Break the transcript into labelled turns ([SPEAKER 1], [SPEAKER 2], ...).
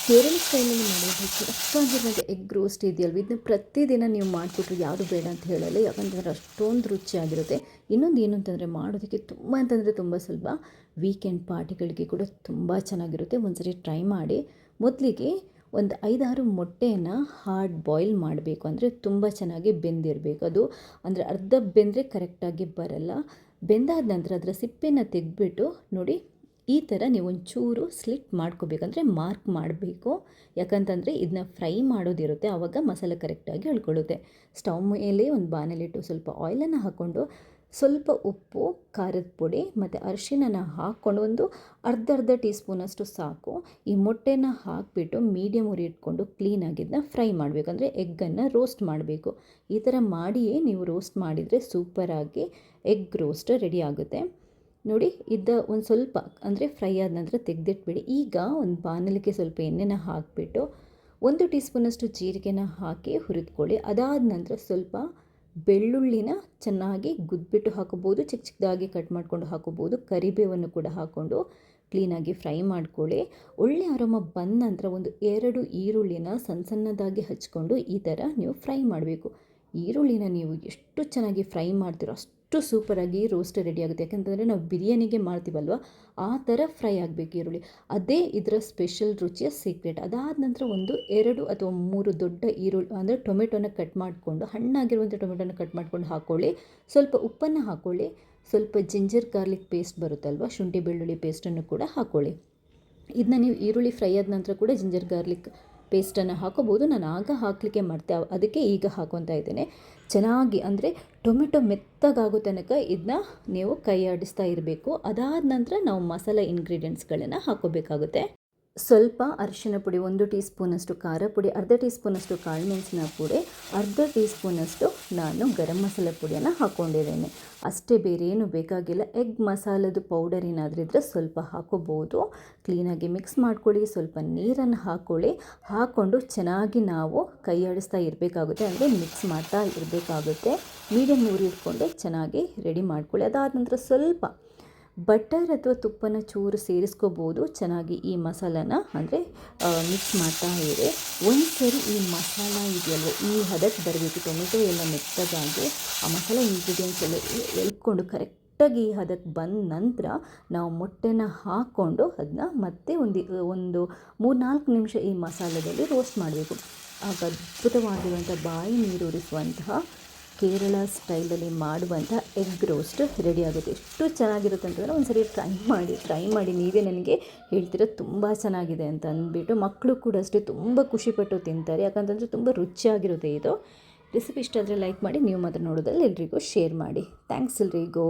[SPEAKER 1] ಕೇರಳ ಸ್ಟೈಲಲ್ಲಿ ಮಾಡೋದಕ್ಕೆ ಅಷ್ಟಾಗಿರುವಂಥ egg roast ಇದೆಯಲ್ವ, ಇದನ್ನ ಪ್ರತಿದಿನ ನೀವು ಮಾಡಿಕೊಟ್ರು ಯಾರು ಬೇಡ ಅಂತ ಹೇಳಲ್ಲ. ಯಾಕಂತಂದರೆ ಅಷ್ಟೊಂದು ರುಚಿಯಾಗಿರುತ್ತೆ. ಇನ್ನೊಂದು ಏನು ಅಂತಂದರೆ ಮಾಡೋದಕ್ಕೆ ತುಂಬ ಸುಲಭ. ವೀಕೆಂಡ್ ಪಾರ್ಟಿಗಳಿಗೆ ಕೂಡ ತುಂಬ ಚೆನ್ನಾಗಿರುತ್ತೆ. ಒಂದ್ಸರಿ ಟ್ರೈ ಮಾಡಿ. ಮೊದಲಿಗೆ ಒಂದು 5-6 ಮೊಟ್ಟೆಯನ್ನು ಹಾರ್ಡ್ ಬಾಯ್ಲ್ ಮಾಡಬೇಕು. ಅಂದರೆ ತುಂಬ ಚೆನ್ನಾಗಿ ಬೆಂದಿರಬೇಕು. ಅದು ಅಂದರೆ ಅರ್ಧ ಬೆಂದರೆ ಕರೆಕ್ಟಾಗಿ ಬರಲ್ಲ. ಬೆಂದಾದ ನಂತರ ಅದರ ಸಿಪ್ಪೆನ ತೆಗೆದ್ಬಿಟ್ಟು ನೋಡಿ, ಈ ಥರ ನೀವು ಒಂಚೂರು ಸ್ಲಿಟ್ ಮಾಡ್ಕೋಬೇಕಂದ್ರೆ ಮಾರ್ಕ್ ಮಾಡಬೇಕು. ಯಾಕಂತಂದರೆ ಇದನ್ನ ಫ್ರೈ ಮಾಡೋದಿರುತ್ತೆ, ಆವಾಗ ಮಸಾಲೆ ಕರೆಕ್ಟಾಗಿ ಎಳ್ಕೊಳ್ಳುತ್ತೆ. ಸ್ಟವ್ ಮೇಲೆ ಒಂದು ಬಾಣಲಿಟ್ಟು ಸ್ವಲ್ಪ ಆಯಿಲನ್ನು ಹಾಕ್ಕೊಂಡು ಸ್ವಲ್ಪ ಉಪ್ಪು, ಖಾರದ ಪುಡಿ ಮತ್ತು ಅರಿಶಿಣನ ಹಾಕ್ಕೊಂಡು ಒಂದು ಅರ್ಧ ಟೀ ಸ್ಪೂನಷ್ಟು ಸಾಕು. ಈ ಮೊಟ್ಟೆನ ಹಾಕಿಬಿಟ್ಟು ಮೀಡಿಯಮ್ ಉರಿ ಇಟ್ಕೊಂಡು ಕ್ಲೀನಾಗಿದ್ದನ್ನ ಫ್ರೈ ಮಾಡಬೇಕು. ಅಂದರೆ ಎಗ್ಗನ್ನು ರೋಸ್ಟ್ ಮಾಡಬೇಕು. ಈ ಥರ ಮಾಡಿಯೇ ನೀವು ರೋಸ್ಟ್ ಮಾಡಿದರೆ ಸೂಪರಾಗಿ ಎಗ್ ರೋಸ್ಟ್ ರೆಡಿ ಆಗುತ್ತೆ. ನೋಡಿ, ಒಂದು ಸ್ವಲ್ಪ ಅಂದರೆ ಫ್ರೈ ಆದ ನಂತರ ತೆಗೆದಿಟ್ಬಿಡಿ. ಈಗ ಒಂದು ಬಾಣಲಿಗೆ ಸ್ವಲ್ಪ ಎಣ್ಣೆನ ಹಾಕಿಬಿಟ್ಟು 1 ಟೀ ಸ್ಪೂನಷ್ಟು ಜೀರಿಗೆನ ಹಾಕಿ ಹುರಿದುಕೊಳ್ಳಿ. ಅದಾದ ನಂತರ ಸ್ವಲ್ಪ ಬೆಳ್ಳುಳ್ಳಿನ ಚೆನ್ನಾಗಿ ಗುದ್ಬಿಟ್ಟು ಹಾಕೋಬೋದು, ಚಿಕ್ಕದಾಗಿ ಕಟ್ ಮಾಡ್ಕೊಂಡು ಹಾಕೋಬೋದು. ಕರಿಬೇವನ್ನು ಕೂಡ ಹಾಕ್ಕೊಂಡು ಕ್ಲೀನಾಗಿ ಫ್ರೈ ಮಾಡ್ಕೊಳ್ಳಿ. ಒಳ್ಳೆ ಅರೋಮ ಬಂದ ನಂತರ ಒಂದು 2 ಈರುಳ್ಳಿನ ಸಣ್ಣದಾಗಿ ಹಚ್ಕೊಂಡು ಈ ಥರ ನೀವು ಫ್ರೈ ಮಾಡಬೇಕು. ಈರುಳ್ಳಿನ ನೀವು ಎಷ್ಟು ಚೆನ್ನಾಗಿ ಫ್ರೈ ಮಾಡ್ತೀರೋ ಅಷ್ಟು ಸೂಪರಾಗಿ ರೋಸ್ಟ್ ರೆಡಿ ಆಗುತ್ತೆ. ಯಾಕಂತಂದರೆ ನಾವು ಬಿರಿಯಾನಿಗೆ ಮಾಡ್ತೀವಲ್ವ, ಆ ಥರ ಫ್ರೈ ಆಗಬೇಕು ಈರುಳ್ಳಿ. ಅದೇ ಇದರ ಸ್ಪೆಷಲ್ ರುಚಿಯ ಸೀಕ್ರೆಟ್. ಅದಾದ ನಂತರ 2 ಅಥವಾ 3 ದೊಡ್ಡ ಈರುಳ್ಳಿ ಅಂದರೆ ಟೊಮೆಟೊನ ಕಟ್ ಮಾಡಿಕೊಂಡು, ಹಣ್ಣಾಗಿರುವಂಥ ಟೊಮೆಟೊನ ಕಟ್ ಮಾಡ್ಕೊಂಡು ಹಾಕ್ಕೊಳ್ಳಿ. ಸ್ವಲ್ಪ ಉಪ್ಪನ್ನು ಹಾಕ್ಕೊಳ್ಳಿ. ಸ್ವಲ್ಪ ಜಿಂಜರ್ ಗಾರ್ಲಿಕ್ ಪೇಸ್ಟ್ ಬರುತ್ತಲ್ವ, ಶುಂಠಿ ಬೆಳ್ಳುಳ್ಳಿ ಪೇಸ್ಟನ್ನು ಕೂಡ ಹಾಕ್ಕೊಳ್ಳಿ. ಇದನ್ನ ನೀವು ಈರುಳ್ಳಿ ಫ್ರೈ ಆದ ನಂತರ ಕೂಡ ಜಿಂಜರ್ ಗಾರ್ಲಿಕ್ ಪೇಸ್ಟನ್ನು ಹಾಕೋಬೋದು. ನಾನು ಆಗ ಹಾಕಲಿಕ್ಕೆ ಮಾಡ್ತೆ, ಅದಕ್ಕೆ ಈಗ ಹಾಕೊತಾ ಇದ್ದೇನೆ. ಚೆನ್ನಾಗಿ ಅಂದರೆ ಟೊಮೆಟೊ ಮೆತ್ತಗಾಗೋ ತನಕ ಇದನ್ನ ನೀವು ಕೈ ಆಡಿಸ್ತಾ ಇರಬೇಕು. ಅದಾದ ನಂತರ ನಾವು ಮಸಾಲೆ ಇಂಗ್ರೀಡಿಯೆಂಟ್ಸ್ಗಳನ್ನು ಹಾಕೋಬೇಕಾಗುತ್ತೆ. ಸ್ವಲ್ಪ ಅರಿಶಿನ ಪುಡಿ, 1 ಟೀ ಸ್ಪೂನಷ್ಟು ಖಾರ ಪುಡಿ, ಅರ್ಧ ಟೀ ಸ್ಪೂನಷ್ಟು ಕಾಳು ಮೆಣಸಿನ ಪುಡಿ, ಅರ್ಧ ಟೀ ಸ್ಪೂನಷ್ಟು ನಾನು ಗರಂ ಮಸಾಲೆ ಪುಡಿಯನ್ನು ಹಾಕ್ಕೊಂಡಿದ್ದೇನೆ. ಅಷ್ಟೇ, ಬೇರೆ ಏನು ಬೇಕಾಗಿಲ್ಲ. ಎಗ್ ಮಸಾಲದು ಪೌಡರ್ ಏನಾದರೂ ಇದ್ದರೆ ಸ್ವಲ್ಪ ಹಾಕೋಬೋದು. ಕ್ಲೀನಾಗಿ ಮಿಕ್ಸ್ ಮಾಡ್ಕೊಳ್ಳಿ. ಸ್ವಲ್ಪ ನೀರನ್ನು ಹಾಕ್ಕೊಂಡು ಚೆನ್ನಾಗಿ ನಾವು ಕೈ ಆಡಿಸ್ತಾ ಇರಬೇಕಾಗುತ್ತೆ. ಅಂದರೆ ಮಿಕ್ಸ್ ಮಾಡ್ತಾ ಇರಬೇಕಾಗುತ್ತೆ. ಮೀಡಿಯಮ್ ಉರಿ ಇಟ್ಕೊಂಡು ಚೆನ್ನಾಗಿ ರೆಡಿ ಮಾಡ್ಕೊಳ್ಳಿ. ಅದಾದ ನಂತರ ಸ್ವಲ್ಪ ಬಟರ್ ಅಥವಾ ತುಪ್ಪನ ಚೂರು ಸೇರಿಸ್ಕೋಬೋದು. ಚೆನ್ನಾಗಿ ಈ ಮಸಾಲಾನ ಅಂದರೆ ಮಿಕ್ಸ್ ಮಾಡ್ತಾ ಇರಿ. ಒಂದು ಸರಿ ಈ ಮಸಾಲ ಇದೆಯಲ್ವ, ಈ ಹದಕ್ಕೆ ಬರಬೇಕು. ಟೊಮೆಟೊ ಎಲ್ಲ ಮೆತ್ತಗಾಗಿ ಆ ಮಸಾಲ ಇಂಗ್ರೀಡಿಯೆಂಟ್ಸ್ ಎಲ್ಲ ಎಳ್ಕೊಂಡು ಕರೆಕ್ಟಾಗಿ ಈ ಹದಕ್ಕೆ ಬಂದ ನಂತರ ನಾವು ಮೊಟ್ಟೆನ ಹಾಕ್ಕೊಂಡು ಅದನ್ನ ಮತ್ತೆ ಒಂದು 3-4 ನಿಮಿಷ ಈ ಮಸಾಲದಲ್ಲಿ ರೋಸ್ಟ್ ಮಾಡಬೇಕು. ಆಗ ಅದ್ಭುತವಾಗಿರುವಂಥ ಬಾಯಿ ನೀರೂರಿಸುವಂತಹ ಕೇರಳ ಸ್ಟೈಲಲ್ಲಿ ಮಾಡುವಂಥ ಎಗ್ ರೋಸ್ಟ್ ರೆಡಿ ಆಗುತ್ತೆ. ಎಷ್ಟು ಚೆನ್ನಾಗಿರುತ್ತೆ ಅಂತಂದರೆ ಒಂದ್ಸರಿ ಟ್ರೈ ಮಾಡಿ ನೀವೇ ನನಗೆ ಹೇಳ್ತೀರ ತುಂಬ ಚೆನ್ನಾಗಿದೆ ಅಂತ ಅಂದ್ಬಿಟ್ಟು. ಮಕ್ಕಳು ಕೂಡ ಅಷ್ಟೇ ತುಂಬ ಖುಷಿಪಟ್ಟು ತಿಂತಾರೆ. ಯಾಕಂತಂದರೆ ತುಂಬ ರುಚಿಯಾಗಿರುತ್ತೆ ಇದು ರೆಸಿಪಿ. ಇಷ್ಟ ಆದರೆ ಲೈಕ್ ಮಾಡಿ. ನೀವು ಮಾತ್ರ ನೋಡೋದ್ರಲ್ಲಿ ಎಲ್ರಿಗೂ ಶೇರ್ ಮಾಡಿ. ಥ್ಯಾಂಕ್ಸ್ ಎಲ್ರಿಗೂ.